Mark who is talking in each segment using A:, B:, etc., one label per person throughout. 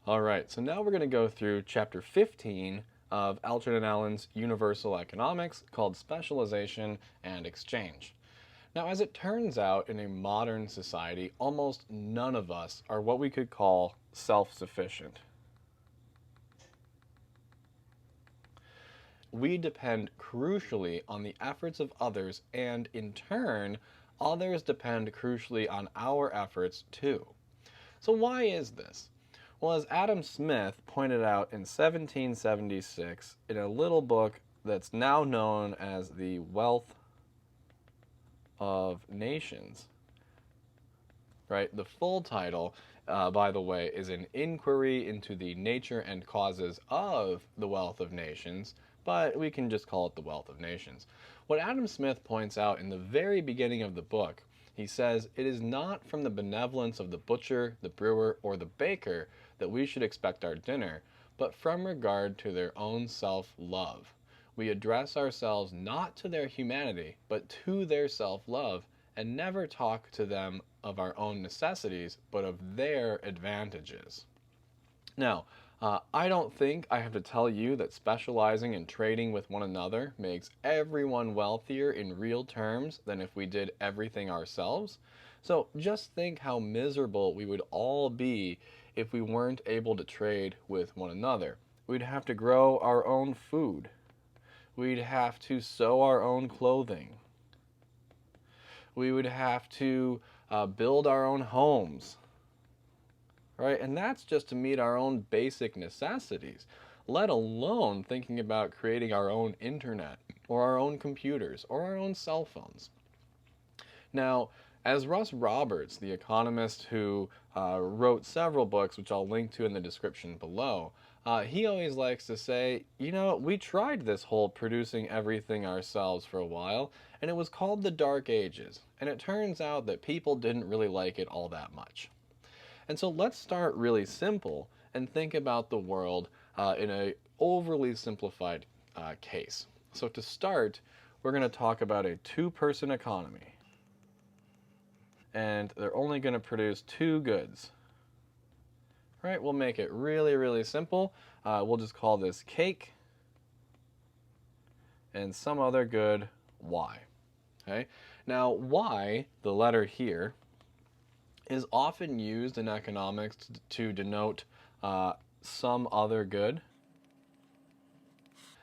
A: All right, so now we're going to go through chapter 15 of Algernon Allen's Universal Economics called Specialization and Exchange. Now, as it turns out, in a modern society, almost none of us are what we could call self-sufficient. We depend crucially on the efforts of others, and in turn, others depend crucially on our efforts too. So why is this? Well, as Adam Smith pointed out in 1776 in a little book that's now known as The Wealth of Nations, right? The full title, by the way, is An Inquiry into the Nature and Causes of the Wealth of Nations, but we can just call it The Wealth of Nations. What Adam Smith points out in the very beginning of the book, he says, it is not from the benevolence of the butcher, the brewer, or the baker that we should expect our dinner, but from regard to their own self-love. We address ourselves not to their humanity, but to their self-love, and never talk to them of our own necessities, but of their advantages. Now, I don't think I have to tell you that specializing and trading with one another makes everyone wealthier in real terms than if we did everything ourselves. So just think how miserable we would all be if we weren't able to trade with one another. We'd have to grow our own food. We'd have to sew our own clothing. We would have to build our own homes, right? And that's just to meet our own basic necessities, let alone thinking about creating our own internet or our own computers or our own cell phones. Now, as Russ Roberts, the economist who wrote several books, which I'll link to in the description below, he always likes to say, you know, we tried this whole producing everything ourselves for a while, and it was called the Dark Ages, and it turns out that people didn't really like it all that much. And so let's start really simple and think about the world in an overly simplified case. So to start, we're going to talk about a two-person economy. And they're only going to produce two goods. Right? We'll make it really, really simple. We'll just call this cake and some other good Y. Okay? Now, Y, the letter here, is often used in economics to denote some other good,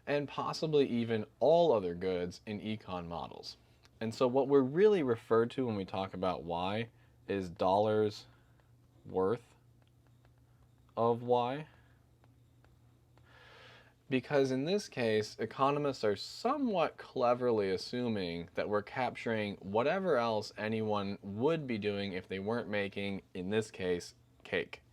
A: and possibly even all other goods in econ models. And so what we're really referred to when we talk about Y is dollars worth of Y. Because in this case, economists are somewhat cleverly assuming that we're capturing whatever else anyone would be doing if they weren't making, in this case, cake.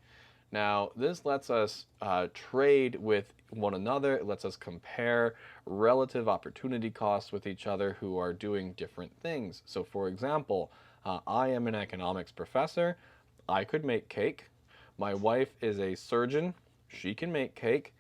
A: Now, this lets us trade with one another. It lets us compare relative opportunity costs with each other who are doing different things. So, for example, I am an economics professor. I could make cake. My wife is a surgeon. She can make cake.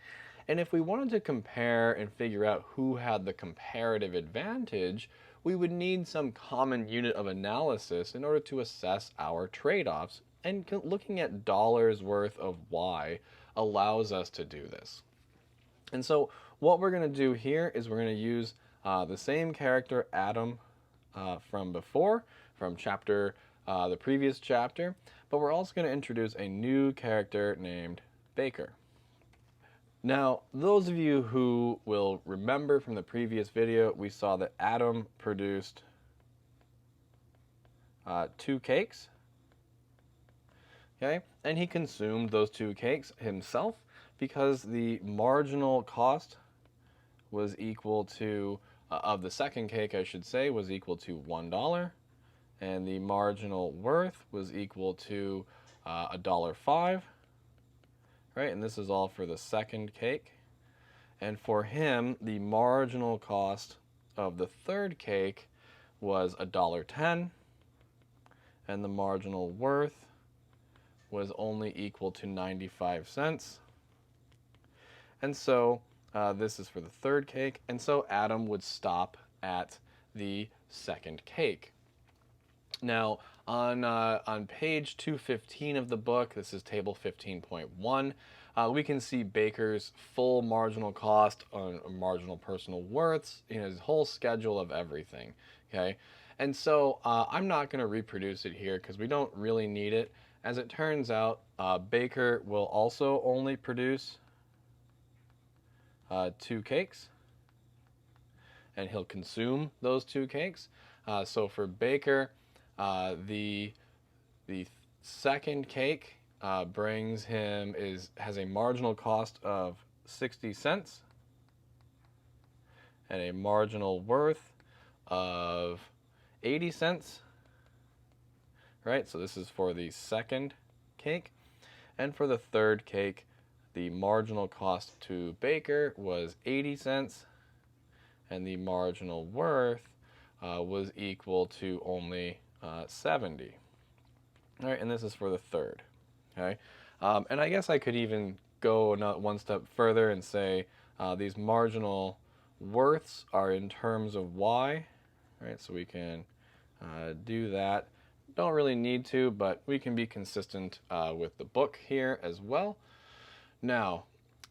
A: And if we wanted to compare and figure out who had the comparative advantage, we would need some common unit of analysis in order to assess our trade-offs. And looking at dollars worth of Y allows us to do this. And so what we're going to do here is we're going to use the same character, Adam, from before, from the previous chapter, but we're also going to introduce a new character named Baker. Now, those of you who will remember from the previous video, we saw that Adam produced two cakes. Okay, and he consumed those two cakes himself because the marginal cost was equal to, of the second cake I should say, was equal to $1, and the marginal worth was equal to $1.05, right? And this is all for the second cake. And for him, the marginal cost of the third cake was $1.10, and the marginal worth was only equal to 95 cents. And so this is for the third cake, and so Adam would stop at the second cake. Now, on page 215 of the book, this is table 15.1, we can see Baker's full marginal cost on marginal personal worths, his whole schedule of everything. Okay, and so I'm not going to reproduce it here because we don't really need it. As it turns out, Baker will also only produce 2 cakes, and he'll consume those 2 cakes. So for Baker, the second cake has a marginal cost of 60 cents and a marginal worth of 80 cents. Right? So this is for the second cake. And for the third cake, the marginal cost to Baker was 80 cents and the marginal worth was equal to only 70. All right, and this is for the third. Okay, and I guess I could even go one step further and say these marginal worths are in terms of y. Right, so we can do that. Don't really need to, but we can be consistent with the book here as well. Now,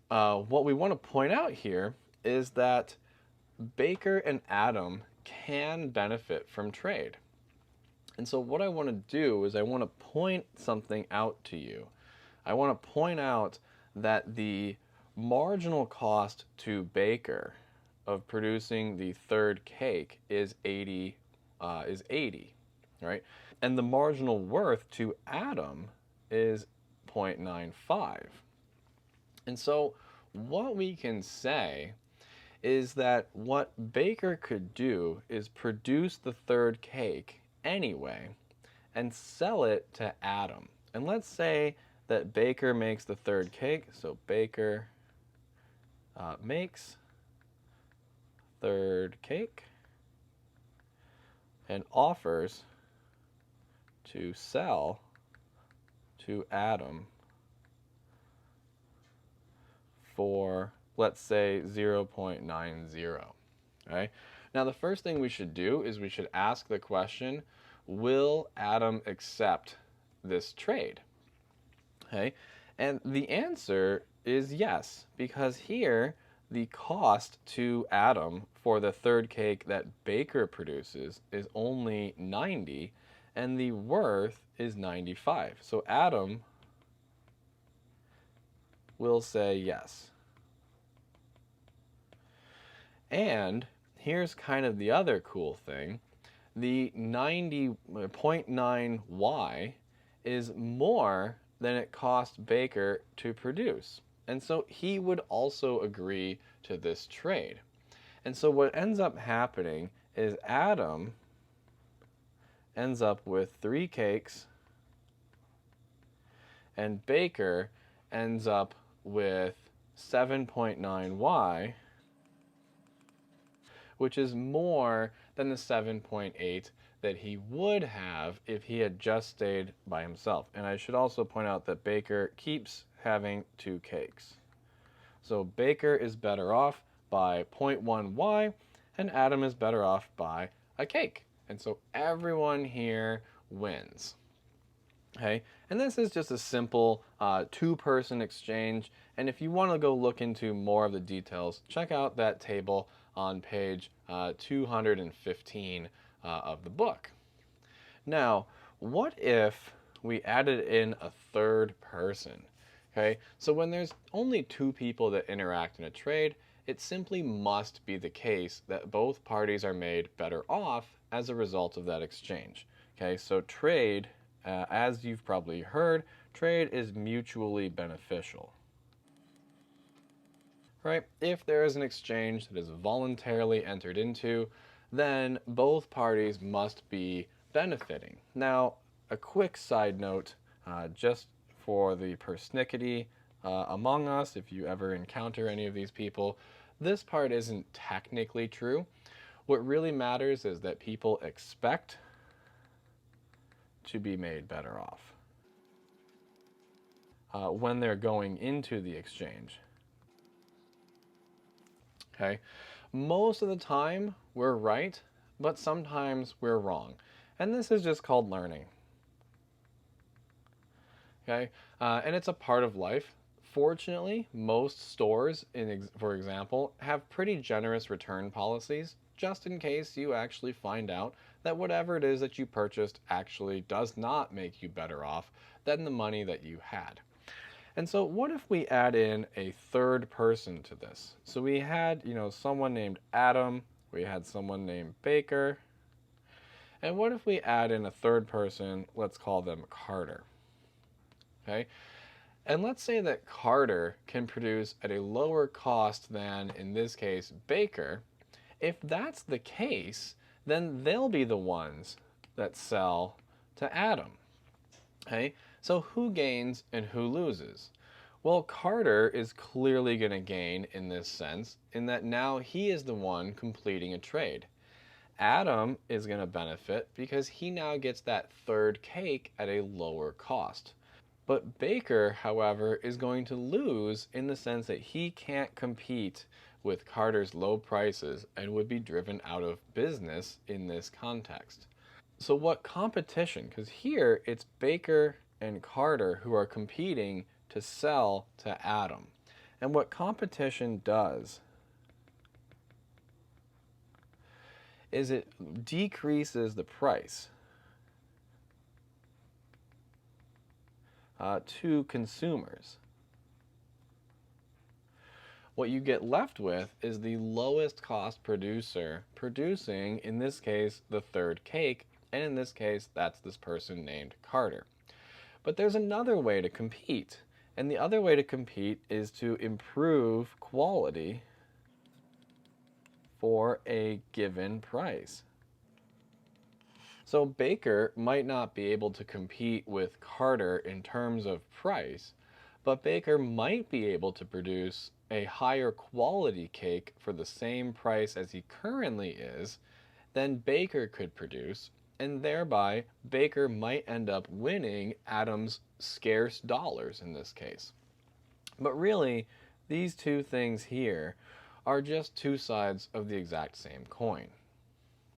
A: what we want to point out here is that Baker and Adam can benefit from trade. And so what I want to do is I want to point something out to you. I want to point out that the marginal cost to Baker of producing the third cake is 80, right? And the marginal worth to Adam is 0.95. And so what we can say is that what Baker could do is produce the third cake anyway and sell it to Adam. And let's say that Baker makes the third cake. So Baker makes third cake and offers to sell to Adam for, let's say, 0.90. Okay? Now, the first thing we should do is we should ask the question, will Adam accept this trade? Okay? And the answer is yes, because here the cost to Adam for the third cake that Baker produces is only 90, and the worth is 95. So Adam will say yes. And here's kind of the other cool thing. The 90.9y is more than it cost Baker to produce. And so he would also agree to this trade. And so what ends up happening is Adam ends up with 3 cakes and Baker ends up with 7.9y, which is more than the 7.8 that he would have if he had just stayed by himself. And I should also point out that Baker keeps having 2 cakes. So Baker is better off by 0.1y, and Adam is better off by a cake. And so everyone here wins. Okay, and this is just a simple two-person exchange. And if you want to go look into more of the details, check out that table on page 215 of the book. Now, what if we added in a third person? Okay, so when there's only 2 people that interact in a trade, it simply must be the case that both parties are made better off as a result of that exchange. Okay, so trade, as you've probably heard, trade is mutually beneficial. Right? If there is an exchange that is voluntarily entered into, then both parties must be benefiting. Now, a quick side note, just for the persnickety among us, if you ever encounter any of these people, this part isn't technically true. What really matters is that people expect to be made better off when they're going into the exchange. Okay, most of the time we're right, but sometimes we're wrong. And this is just called learning. Okay, and it's a part of life. Fortunately, most stores, for example, have pretty generous return policies, just in case you actually find out that whatever it is that you purchased actually does not make you better off than the money that you had. And so what if we add in a third person to this? So we had, someone named Adam, we had someone named Baker, and what if we add in a third person, let's call them Carter, okay? And let's say that Carter can produce at a lower cost than, in this case, Baker. If that's the case, then they'll be the ones that sell to Adam. Okay? So who gains and who loses? Well, Carter is clearly going to gain in this sense, in that now he is the one completing a trade. Adam is going to benefit because he now gets that third cake at a lower cost. But Baker, however, is going to lose in the sense that he can't compete with Carter's low prices and would be driven out of business in this context. So what competition, because here it's Baker and Carter who are competing to sell to Adam. And what competition does is it decreases the price to consumers. What you get left with is the lowest cost producer producing, in this case, the third cake, and in this case, that's this person named Carter. But there's another way to compete, and the other way to compete is to improve quality for a given price. So Baker might not be able to compete with Carter in terms of price, but Baker might be able to produce a higher quality cake for the same price as he currently is than Baker could produce, and thereby Baker might end up winning Adam's scarce dollars in this case. But really, these two things here are just two sides of the exact same coin.